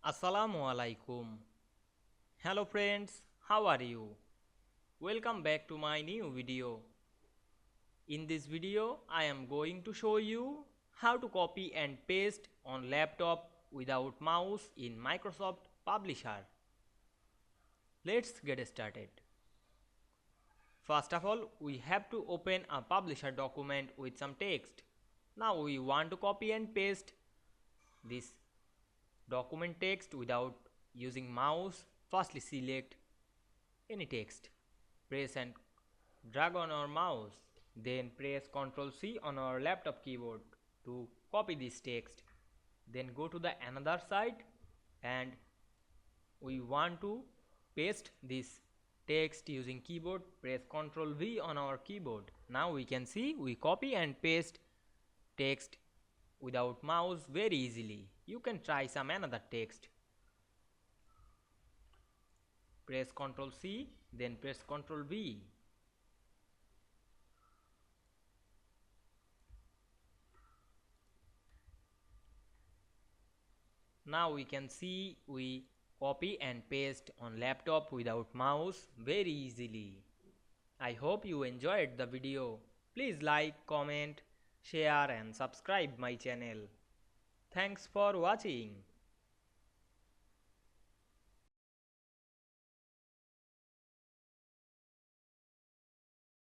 Assalamu Walaikum. Hello friends, how are you? Welcome back to my new video. In this video, I am going to show you how to copy and paste on laptop without mouse in Microsoft Publisher. Let's get started. First of all, we have to open a Publisher document with some text. Now we want to copy and paste this document text without using mouse. Firstly select any text, press and drag on our mouse, then press Ctrl C on our laptop keyboard to copy this text. Then go to the another side and we want to paste this text using keyboard. Press Ctrl V on our keyboard. Now we can see we copy and paste text without mouse very easily. You can try some another text. Press Ctrl C, then press Ctrl V. Now we can see we copy and paste on laptop without mouse very easily. I hope you enjoyed the video. Please like, comment, share and subscribe my channel. Thanks for watching.